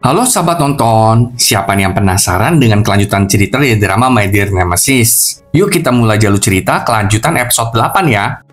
Halo sahabat nonton, siapa nih yang penasaran dengan kelanjutan cerita dari drama My Dear Nemesis? Yuk kita mulai jalur cerita kelanjutan episode 8 ya.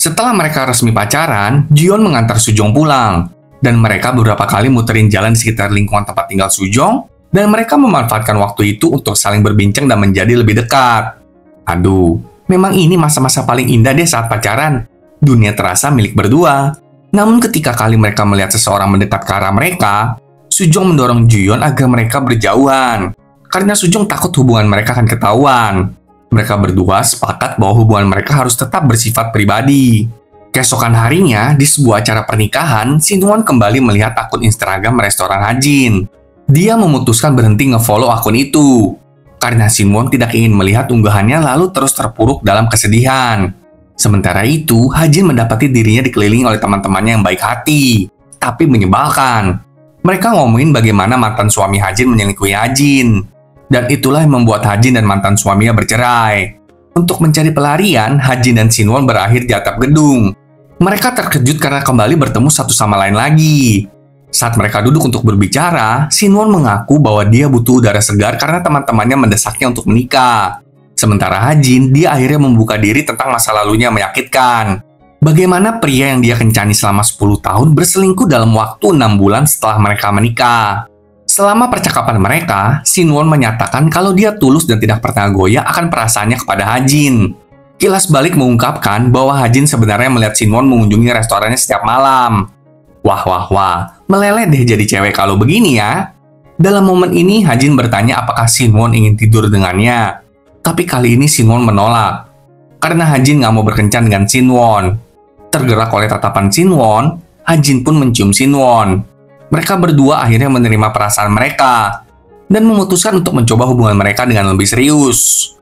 Setelah mereka resmi pacaran, Jion mengantar Sujong pulang. Dan mereka beberapa kali muterin jalan di sekitar lingkungan tempat tinggal Sujong, dan mereka memanfaatkan waktu itu untuk saling berbincang dan menjadi lebih dekat. Aduh, memang ini masa-masa paling indah deh saat pacaran. Dunia terasa milik berdua. Namun ketika kali mereka melihat seseorang mendekat ke arah mereka, Sujong mendorong Jion agar mereka berjauhan, karena Sujong takut hubungan mereka akan ketahuan. Mereka berdua sepakat bahwa hubungan mereka harus tetap bersifat pribadi. Keesokan harinya, di sebuah acara pernikahan, Sinwon kembali melihat akun Instagram restoran Hajin. Dia memutuskan berhenti nge-follow akun itu, karena Sinwon tidak ingin melihat unggahannya lalu terus terpuruk dalam kesedihan. Sementara itu, Hajin mendapati dirinya dikelilingi oleh teman-temannya yang baik hati, tapi menyebalkan. Mereka ngomongin bagaimana mantan suami Hajin menyelingkuhi Hajin. Dan itulah yang membuat Hajin dan mantan suaminya bercerai. Untuk mencari pelarian, Hajin dan Sinwon berakhir di atap gedung. Mereka terkejut karena kembali bertemu satu sama lain lagi. Saat mereka duduk untuk berbicara, Sinwon mengaku bahwa dia butuh udara segar karena teman-temannya mendesaknya untuk menikah. Sementara Hajin, dia akhirnya membuka diri tentang masa lalunya yang menyakitkan. Bagaimana pria yang dia kencani selama 10 tahun berselingkuh dalam waktu 6 bulan setelah mereka menikah. Selama percakapan mereka, Sinwon menyatakan kalau dia tulus dan tidak pernah goyah akan perasaannya kepada Hajin. Kilas balik mengungkapkan bahwa Hajin sebenarnya melihat Sinwon mengunjungi restorannya setiap malam. Wah, meleleh deh jadi cewek kalau begini ya. Dalam momen ini, Hajin bertanya apakah Sinwon ingin tidur dengannya. Tapi kali ini Sinwon menolak, karena Hajin nggak mau berkencan dengan Sinwon. Tergerak oleh tatapan Sinwon, Hajin pun mencium Sinwon. Mereka berdua akhirnya menerima perasaan mereka dan memutuskan untuk mencoba hubungan mereka dengan lebih serius.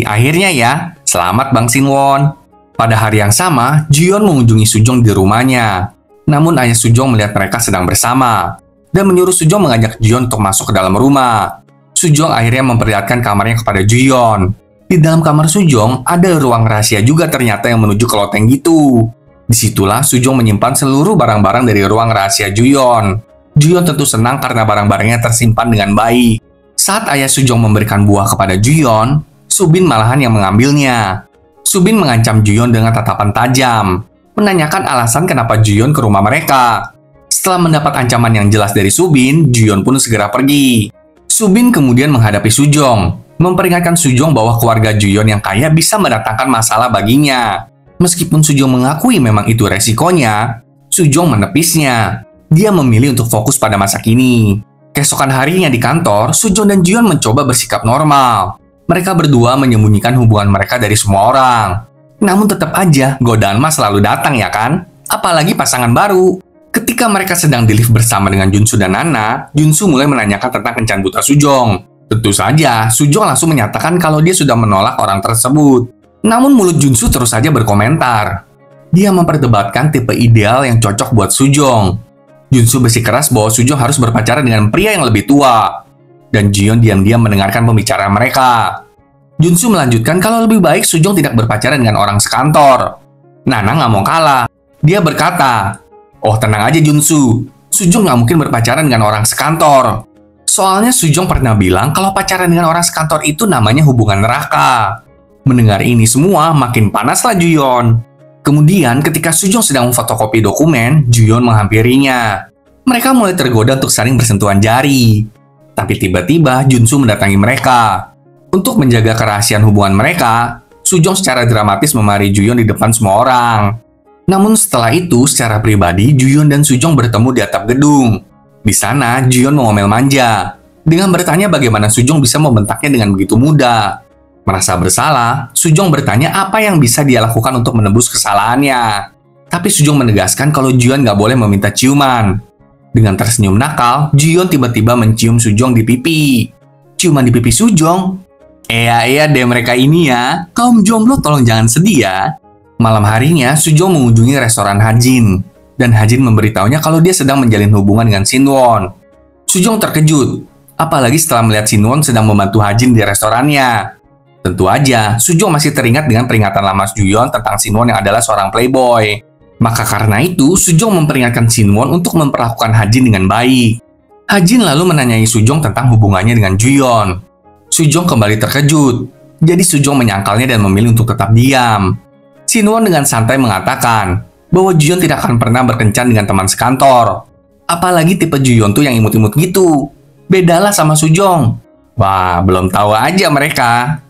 Akhirnya ya, selamat Bang Sinwon. Pada hari yang sama, Jion mengunjungi Sujong di rumahnya. Namun ayah Sujong melihat mereka sedang bersama dan menyuruh Sujong mengajak Jion untuk masuk ke dalam rumah. Sujong akhirnya memperlihatkan kamarnya kepada Jion. Di dalam kamar Sujong, ada ruang rahasia juga ternyata yang menuju ke loteng gitu. Disitulah Sujong menyimpan seluruh barang-barang dari ruang rahasia Juyon. Juyon tentu senang karena barang-barangnya tersimpan dengan baik. Saat ayah Sujong memberikan buah kepada Juyon, Subin malahan yang mengambilnya. Subin mengancam Juyon dengan tatapan tajam, menanyakan alasan kenapa Juyon ke rumah mereka. Setelah mendapat ancaman yang jelas dari Subin, Juyon pun segera pergi. Subin kemudian menghadapi Sujong, memperingatkan Sujong bahwa keluarga Juyon yang kaya bisa mendatangkan masalah baginya. Meskipun Sujong mengakui memang itu resikonya, Sujong menepisnya. Dia memilih untuk fokus pada masa kini. Keesokan harinya di kantor, Sujong dan Juyon mencoba bersikap normal. Mereka berdua menyembunyikan hubungan mereka dari semua orang. Namun tetap aja, godaan mah selalu datang ya kan? Apalagi pasangan baru. Ketika mereka sedang di lift bersama dengan Junsu dan Nana, Junsu mulai menanyakan tentang kencan buta Sujong. Tentu saja, Sujong langsung menyatakan kalau dia sudah menolak orang tersebut. Namun mulut Junsu terus saja berkomentar. Dia memperdebatkan tipe ideal yang cocok buat Sujong. Junsu bersikeras bahwa Sujong harus berpacaran dengan pria yang lebih tua. Dan Jion diam-diam mendengarkan pembicaraan mereka. Junsu melanjutkan kalau lebih baik Sujong tidak berpacaran dengan orang sekantor. Nana nggak mau kalah. Dia berkata, "Oh tenang aja Junsu, Sujong nggak mungkin berpacaran dengan orang sekantor. Soalnya Sujong pernah bilang kalau pacaran dengan orang sekantor itu namanya hubungan neraka." Mendengar ini semua, makin panaslah Juyon. Kemudian ketika Sujong sedang memfotokopi dokumen, Juyon menghampirinya. Mereka mulai tergoda untuk saling bersentuhan jari. Tapi tiba-tiba Junsu mendatangi mereka. Untuk menjaga kerahasiaan hubungan mereka, Sujong secara dramatis memarahi Juyon di depan semua orang. Namun setelah itu, secara pribadi, Juyon dan Sujong bertemu di atap gedung. Di sana, Juyon mengomel manja, dengan bertanya bagaimana Sujong bisa membentaknya dengan begitu mudah. Merasa bersalah, Sujong bertanya apa yang bisa dia lakukan untuk menebus kesalahannya. Tapi Sujong menegaskan kalau Juyon nggak boleh meminta ciuman. Dengan tersenyum nakal, Juyon tiba-tiba mencium Sujong di pipi. Ciuman di pipi Sujong? Iya deh mereka ini ya, kaum jomblo tolong jangan sedih ya. Malam harinya, Sujong mengunjungi restoran Hajin. Dan Hajin memberitahunya kalau dia sedang menjalin hubungan dengan Sinwon. Sujong terkejut, apalagi setelah melihat Sinwon sedang membantu Hajin di restorannya. Tentu aja, Sujong masih teringat dengan peringatan lama Juyon tentang Sinwon yang adalah seorang playboy. Maka karena itu, Sujong memperingatkan Sinwon untuk memperlakukan Hajin dengan baik. Hajin lalu menanyai Sujong tentang hubungannya dengan Juyeon. Sujong kembali terkejut, jadi Sujong menyangkalnya dan memilih untuk tetap diam. Sinwon dengan santai mengatakan bahwa Juyeon tidak akan pernah berkencan dengan teman sekantor. Apalagi tipe Juyeon tuh yang imut-imut gitu. Bedalah sama Sujong. Wah, belum tahu aja mereka.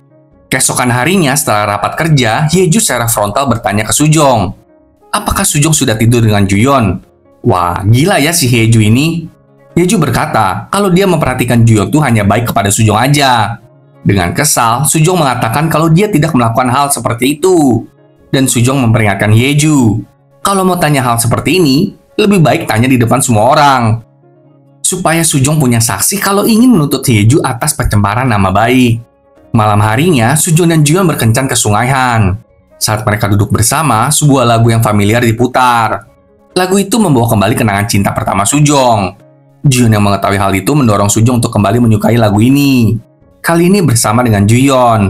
Keesokan harinya setelah rapat kerja, Hyeju secara frontal bertanya ke Sujong. Apakah Sujong sudah tidur dengan Juyeon? Wah, gila ya si Hyeju ini. Hyeju berkata kalau dia memperhatikan Juyeon tuh hanya baik kepada Sujong aja. Dengan kesal, Sujong mengatakan kalau dia tidak melakukan hal seperti itu. Dan Sujong memperingatkan Hyeju, kalau mau tanya hal seperti ini, lebih baik tanya di depan semua orang. Supaya Sujong punya saksi kalau ingin menuntut Hyeju atas pencemaran nama baik. Malam harinya, Sujong dan Juyeon berkencan ke Sungai Han. Saat mereka duduk bersama, sebuah lagu yang familiar diputar. Lagu itu membawa kembali kenangan cinta pertama Sujong. Juyeon yang mengetahui hal itu mendorong Sujong untuk kembali menyukai lagu ini. Kali ini bersama dengan Juyeon.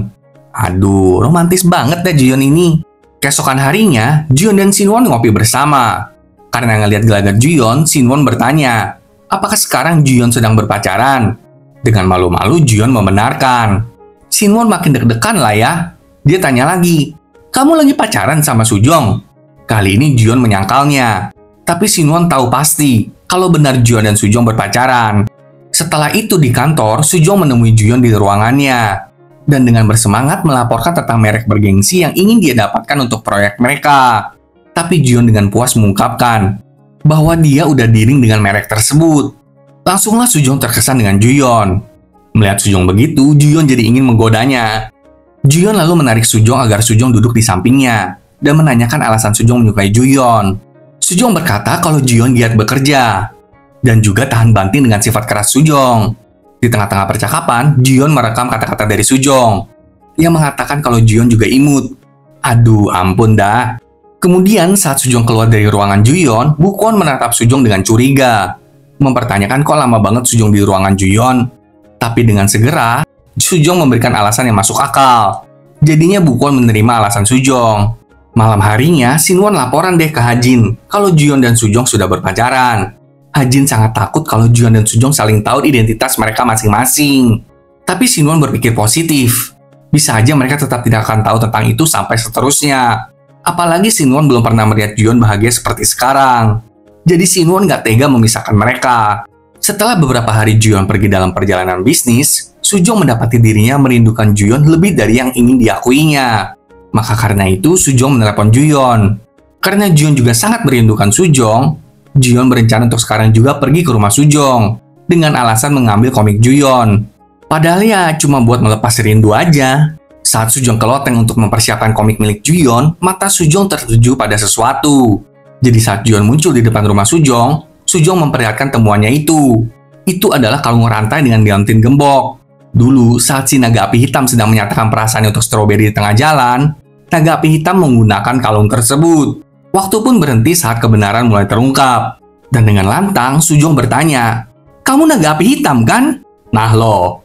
Aduh, romantis banget deh Juyeon ini. Keesokan harinya, Juyeon dan Sinwon ngopi bersama. Karena ngelihat gelagat Juyeon, Sinwon bertanya, apakah sekarang Juyeon sedang berpacaran? Dengan malu-malu, Juyeon membenarkan. Sinwon makin deg-degan lah ya. Dia tanya lagi, kamu lagi pacaran sama Sujong? Kali ini Juyeon menyangkalnya. Tapi Sinwon tahu pasti kalau benar Juyeon dan Sujong berpacaran. Setelah itu di kantor, Sujong menemui Juyeon di ruangannya. Dan dengan bersemangat melaporkan tentang merek bergengsi yang ingin dia dapatkan untuk proyek mereka. Tapi Juyeon dengan puas mengungkapkan bahwa dia udah dealing dengan merek tersebut. Langsunglah Sujong terkesan dengan Juyeon. Melihat Sujong begitu, Juyeon jadi ingin menggodanya. Juyeon lalu menarik Sujong agar Sujong duduk di sampingnya dan menanyakan alasan Sujong menyukai Juyeon. Sujong berkata kalau Juyeon giat bekerja dan juga tahan banting dengan sifat keras Sujong. Di tengah-tengah percakapan, Juyeon merekam kata-kata dari Sujong yang mengatakan kalau Juyeon juga imut. Aduh, ampun dah. Kemudian saat Sujong keluar dari ruangan Juyeon, Bukwon menatap Sujong dengan curiga, mempertanyakan kok lama banget Sujong di ruangan Juyeon. Tapi dengan segera, Sujong memberikan alasan yang masuk akal. Jadinya Bukwon menerima alasan Sujong. Malam harinya, Sinwon laporan deh ke Hajin kalau Juyeon dan Sujong sudah berpacaran. Hajin sangat takut kalau Juyeon dan Sujong saling tahu identitas mereka masing-masing. Tapi Sinwon berpikir positif. Bisa aja mereka tetap tidak akan tahu tentang itu sampai seterusnya. Apalagi Sinwon belum pernah melihat Juyeon bahagia seperti sekarang. Jadi Sinwon gak tega memisahkan mereka. Setelah beberapa hari Juyeon pergi dalam perjalanan bisnis, Sujong mendapati dirinya merindukan Juyeon lebih dari yang ingin diakuinya. Maka karena itu, Sujong menelepon Juyeon. Karena Juyeon juga sangat merindukan Sujong, Juyeon berencana untuk sekarang juga pergi ke rumah Sujong dengan alasan mengambil komik Juyeon. Padahal ya cuma buat melepas rindu aja. Saat Sujong ke loteng untuk mempersiapkan komik milik Juyeon, mata Sujong tertuju pada sesuatu. Jadi saat Juyeon muncul di depan rumah Sujong, Sujong memperlihatkan temuannya itu. Itu adalah kalung rantai dengan liontin gembok. Dulu, saat si naga api hitam sedang menyatakan perasaannya untuk stroberi di tengah jalan, naga api hitam menggunakan kalung tersebut. Waktu pun berhenti saat kebenaran mulai terungkap. Dan dengan lantang, Sujong bertanya, kamu naga api hitam kan? Nah lo.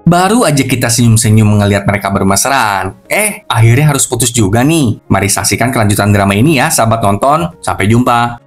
Baru aja kita senyum-senyum ngelihat mereka bermesraan. Akhirnya harus putus juga nih. Mari saksikan kelanjutan drama ini ya, sahabat nonton. Sampai jumpa.